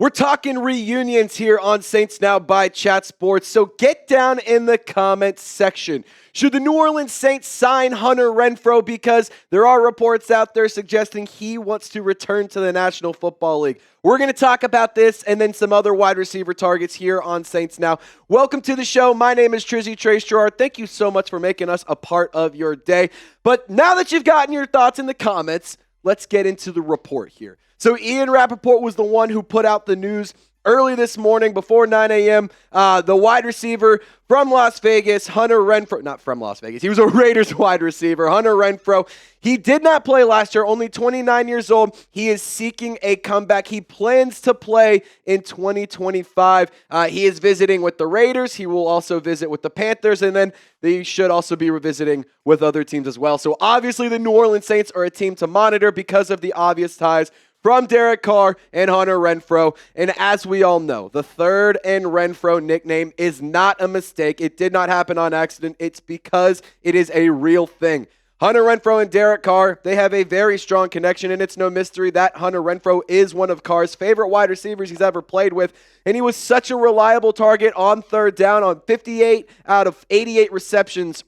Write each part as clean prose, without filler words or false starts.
We're talking reunions here on Saints Now by Chat Sports, so get down in the comments section. Should the New Orleans Saints sign Hunter Renfrow? Because there are reports out there suggesting he wants to return to the National Football League. We're going to talk about this and then some other wide receiver targets here on Saints Now. Welcome to the show. My name is Trizzy Trace Girouard. Thank you so much for making us a part of your day. But now that you've gotten your thoughts in the comments, let's get into the report here. So Ian Rapoport was the one who put out the news early this morning before 9 a.m. The wide receiver from Las Vegas, Hunter Renfrow, not from Las Vegas, he was a Raiders wide receiver, Hunter Renfrow. He did not play last year, only 29 years old. He is seeking a comeback. He plans to play in 2025. He is visiting with the Raiders. He will also visit with the Panthers, and then they should also be revisiting with other teams as well. So obviously the New Orleans Saints are a team to monitor because of the obvious ties from Derek Carr and Hunter Renfrow. And as we all know, the third and Renfrow nickname is not a mistake. It did not happen on accident. It's because it is a real thing. Hunter Renfrow and Derek Carr, they have a very strong connection, and it's no mystery that Hunter Renfrow is one of Carr's favorite wide receivers he's ever played with, and he was such a reliable target on third down. On 58 out of 88 receptions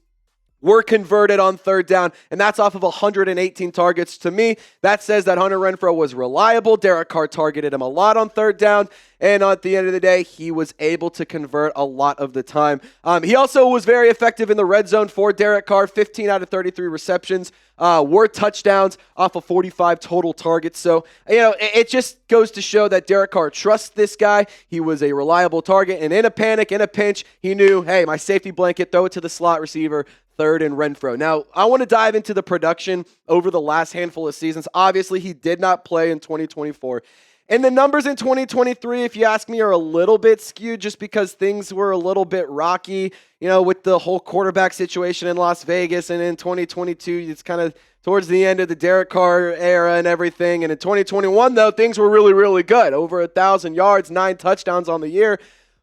were converted on third down, and that's off of 118 targets. To me, that says that Hunter Renfrow was reliable. Derek Carr targeted him a lot on third down, and at the end of the day, he was able to convert a lot of the time. He also was very effective in the red zone for Derek Carr. 15 out of 33 receptions were touchdowns off of 45 total targets. So, it just goes to show that Derek Carr trusts this guy. He was a reliable target, and in a panic, in a pinch, he knew, hey, my safety blanket, throw it to the slot receiver, third and Renfrow. Now, I want to dive into the production over the last handful of seasons. Obviously, he did not play in 2024. And the numbers in 2023, if you ask me, are a little bit skewed just because things were a little bit rocky, with the whole quarterback situation in Las Vegas. And in 2022, it's kind of towards the end of the Derek Carr era and everything. And in 2021, though, things were really, really good. Over 1,000 yards, 9 touchdowns on the year.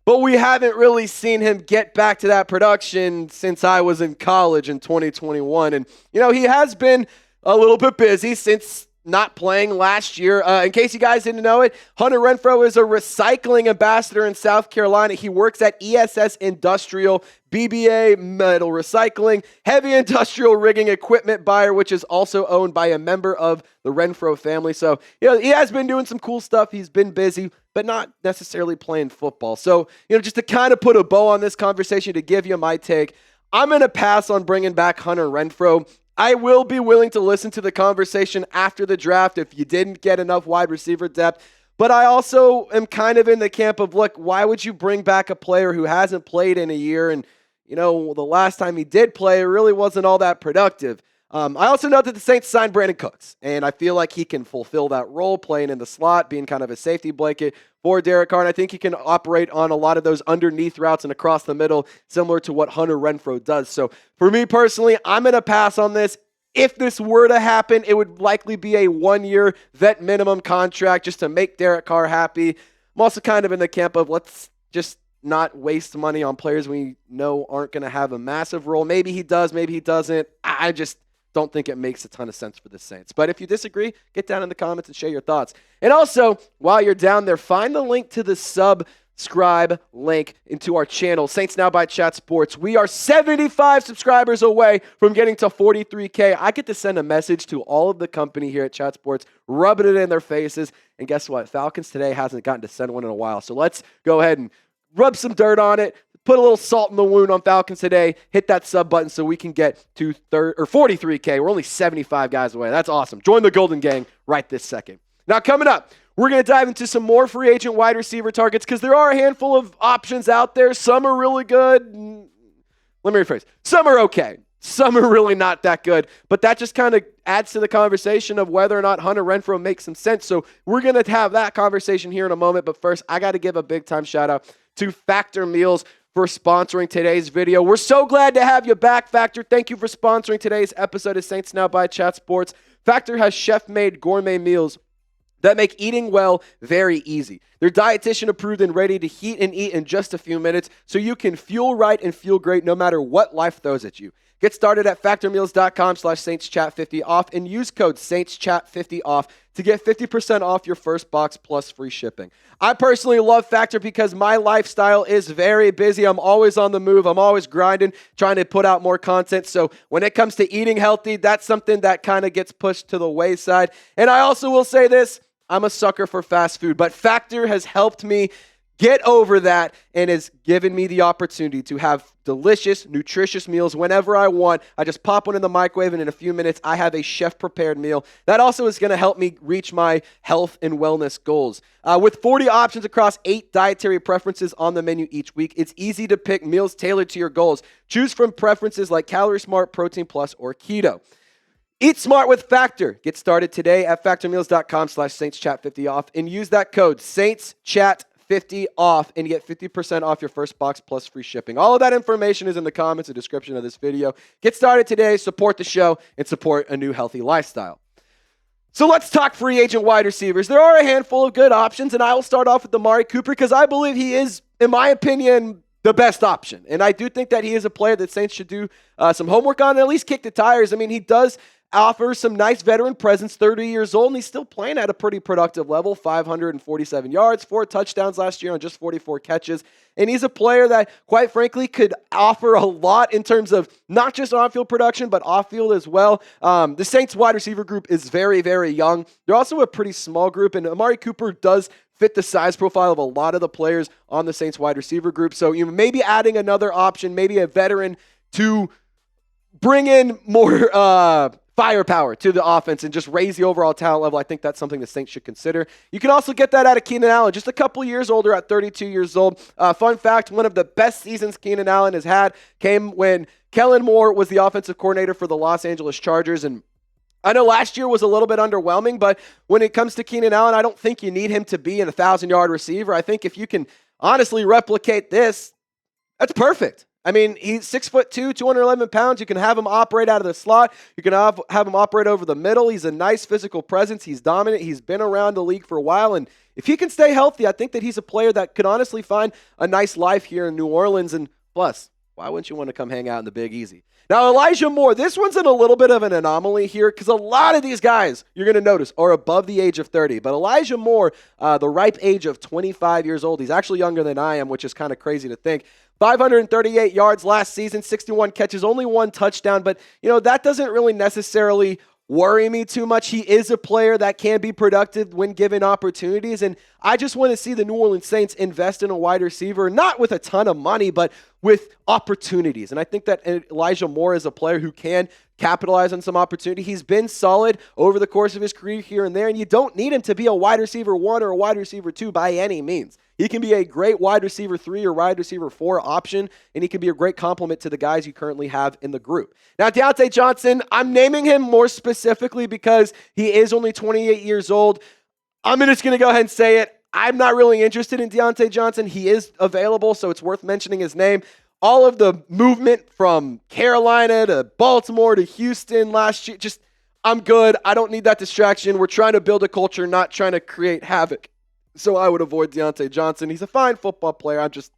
But we haven't really seen him get back to that production since I was in college in 2021. And, he has been a little bit busy since not playing last year. In case you guys didn't know it, Hunter Renfrow is a recycling ambassador in South Carolina. He works at ESS Industrial, BBA Metal Recycling, heavy industrial rigging equipment buyer, which is also owned by a member of the Renfrow family. So, he has been doing some cool stuff. He's been busy, but not necessarily playing football. So, just to kind of put a bow on this conversation, to give you my take, I'm going to pass on bringing back Hunter Renfrow. I will be willing to listen to the conversation after the draft if you didn't get enough wide receiver depth. But I also am kind of in the camp of, look, why would you bring back a player who hasn't played in a year? And, the last time he did play, it really wasn't all that productive. I also know that the Saints signed Brandon Cooks, and I feel like he can fulfill that role, playing in the slot, being kind of a safety blanket for Derek Carr, and I think he can operate on a lot of those underneath routes and across the middle, similar to what Hunter Renfrow does. So for me personally, I'm going to pass on this. If this were to happen, it would likely be a 1-year vet minimum contract just to make Derek Carr happy. I'm also kind of in the camp of let's just not waste money on players we know aren't going to have a massive role. Maybe he does, maybe he doesn't. I just don't think it makes a ton of sense for the Saints. But if you disagree, get down in the comments and share your thoughts. And also, while you're down there, find the link to the subscribe link into our channel, Saints Now by Chat Sports. We are 75 subscribers away from getting to 43K. I get to send a message to all of the company here at Chat Sports, rubbing it in their faces. And guess what? Falcons today hasn't gotten to send one in a while. So let's go ahead and rub some dirt on it. Put a little salt in the wound on Falcons today. Hit that sub button so we can get to 43K. We're only 75 guys away. That's awesome. Join the Golden Gang right this second. Now, coming up, we're going to dive into some more free agent wide receiver targets because there are a handful of options out there. Some are really good. Let me rephrase. Some are okay. Some are really not that good. But that just kind of adds to the conversation of whether or not Hunter Renfrow makes some sense. So we're going to have that conversation here in a moment. But first, I got to give a big-time shout-out to Factor Meals for sponsoring today's video. We're so glad to have you back, Factor. Thank you for sponsoring today's episode of Saints Now by Chat Sports. Factor has chef-made gourmet meals that make eating well very easy. They're dietitian approved and ready to heat and eat in just a few minutes so you can fuel right and feel great no matter what life throws at you. Get started at factormeals.com/SaintsChat50 off and use code SaintsChat50 off to get 50% off your first box plus free shipping. I personally love Factor because my lifestyle is very busy. I'm always on the move. I'm always grinding, trying to put out more content. So when it comes to eating healthy, that's something that kind of gets pushed to the wayside. And I also will say this, I'm a sucker for fast food, but Factor has helped me get over that and has given me the opportunity to have delicious, nutritious meals whenever I want. I just pop one in the microwave, and in a few minutes, I have a chef-prepared meal. That also is going to help me reach my health and wellness goals. With 40 options across 8 dietary preferences on the menu each week, it's easy to pick meals tailored to your goals. Choose from preferences like Calorie Smart, Protein Plus, or Keto. Eat smart with Factor. Get started today at factormeals.com/SaintsChat50 off and use that code SaintsChat50 off and get 50% off your first box plus free shipping. All of that information is in the comments and description of this video. Get started today, support the show, and support a new healthy lifestyle. So let's talk free agent wide receivers. There are a handful of good options, and I will start off with Amari Cooper because I believe he is, in my opinion, the best option. And I do think that he is a player that Saints should do some homework on and at least kick the tires. I mean, he does offer some nice veteran presence, 30 years old, and he's still playing at a pretty productive level, 547 yards, 4 touchdowns last year on just 44 catches. And he's a player that, quite frankly, could offer a lot in terms of not just on-field production, but off-field as well. The Saints wide receiver group is very, very young. They're also a pretty small group, and Amari Cooper does fit the size profile of a lot of the players on the Saints wide receiver group. So you may be adding another option, maybe a veteran to bring in more firepower to the offense and just raise the overall talent level. I think that's something the Saints should consider. You can also get that out of Keenan Allen, just a couple years older at 32 years old. Fun fact, one of the best seasons Keenan Allen has had came when Kellen Moore was the offensive coordinator for the Los Angeles Chargers. And I know last year was a little bit underwhelming, but when it comes to Keenan Allen, I don't think you need him to be an 1,000-yard receiver. I think if you can honestly replicate this, that's perfect. I mean, he's 6'2", 211 pounds. You can have him operate out of the slot. You can have him operate over the middle. He's a nice physical presence. He's dominant. He's been around the league for a while. And if he can stay healthy, I think that he's a player that could honestly find a nice life here in New Orleans. And plus, why wouldn't you want to come hang out in the Big Easy? Now, Elijah Moore, this one's in a little bit of an anomaly here because a lot of these guys, you're going to notice, are above the age of 30. But Elijah Moore, the ripe age of 25 years old, he's actually younger than I am, which is kind of crazy to think. 538 yards last season, 61 catches, only 1 touchdown. But, that doesn't really necessarily worry me too much. He is a player that can be productive when given opportunities. And I just want to see the New Orleans Saints invest in a wide receiver, not with a ton of money, but with opportunities. And I think that Elijah Moore is a player who can capitalize on some opportunity. He's been solid over the course of his career here and there, and you don't need him to be a wide receiver 1 or a wide receiver 2 by any means. He can be a great wide receiver 3 or wide receiver 4 option, and he can be a great complement to the guys you currently have in the group. Now, Deontay Johnson, I'm naming him more specifically because he is only 28 years old. I'm just going to go ahead and say it. I'm not really interested in Deontay Johnson. He is available, so it's worth mentioning his name. All of the movement from Carolina to Baltimore to Houston last year, I'm good. I don't need that distraction. We're trying to build a culture, not trying to create havoc. So I would avoid Deontay Johnson. He's a fine football player. I'm just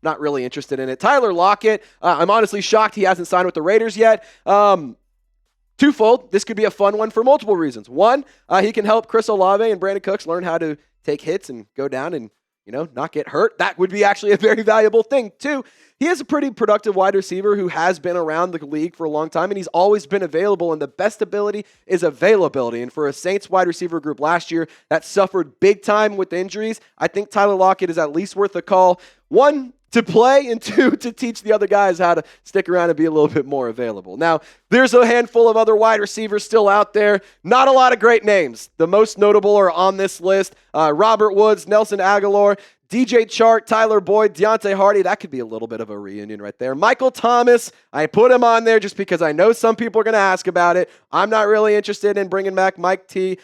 not really interested in it. Tyler Lockett, I'm honestly shocked he hasn't signed with the Raiders yet. Twofold, this could be a fun one for multiple reasons. One, he can help Chris Olave and Brandon Cooks learn how to take hits and go down and, not get hurt. That would be actually a very valuable thing. Two, he is a pretty productive wide receiver who has been around the league for a long time, and he's always been available, and the best ability is availability. And for a Saints wide receiver group last year that suffered big time with injuries, I think Tyler Lockett is at least worth a call. 1, to play, and 2, to teach the other guys how to stick around and be a little bit more available. Now, there's a handful of other wide receivers still out there. Not a lot of great names. The most notable are on this list. Robert Woods, Nelson Aguilar, DJ Chark, Tyler Boyd, Deontay Hardy. That could be a little bit of a reunion right there. Michael Thomas, I put him on there just because I know some people are going to ask about it. I'm not really interested in bringing back Mike T.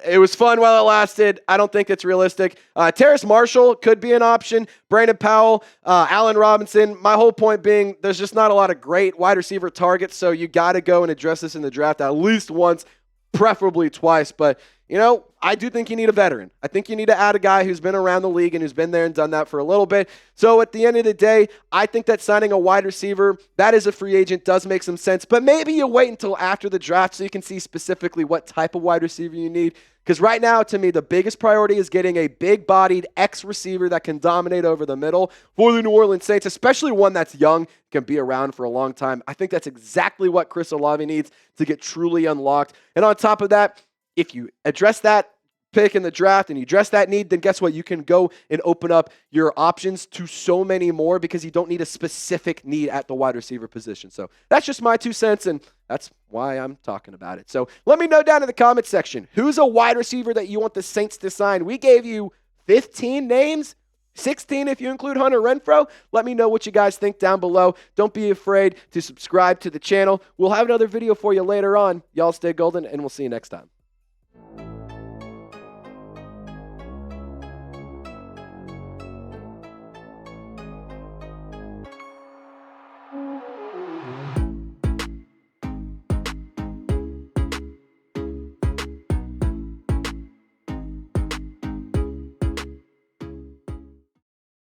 It was fun while it lasted. I don't think it's realistic. Terrace Marshall could be an option. Brandon Powell, Allen Robinson. My whole point being there's just not a lot of great wide receiver targets, so you got to go and address this in the draft at least once, preferably twice. But, I do think you need a veteran. I think you need to add a guy who's been around the league and who's been there and done that for a little bit. So at the end of the day, I think that signing a wide receiver, that is a free agent, does make some sense. But maybe you wait until after the draft so you can see specifically what type of wide receiver you need. Because right now, to me, the biggest priority is getting a big-bodied X-receiver that can dominate over the middle for the New Orleans Saints, especially one that's young, can be around for a long time. I think that's exactly what Chris Olave needs to get truly unlocked. And on top of that, if you address that pick in the draft and you address that need, then guess what? You can go and open up your options to so many more because you don't need a specific need at the wide receiver position. So that's just my 2 cents, and that's why I'm talking about it. So let me know down in the comments section, who's a wide receiver that you want the Saints to sign? We gave you 15 names. 16 if you include Hunter Renfrow. Let me know what you guys think down below. Don't be afraid to subscribe to the channel. We'll have another video for you later on. Y'all stay golden, and we'll see you next time.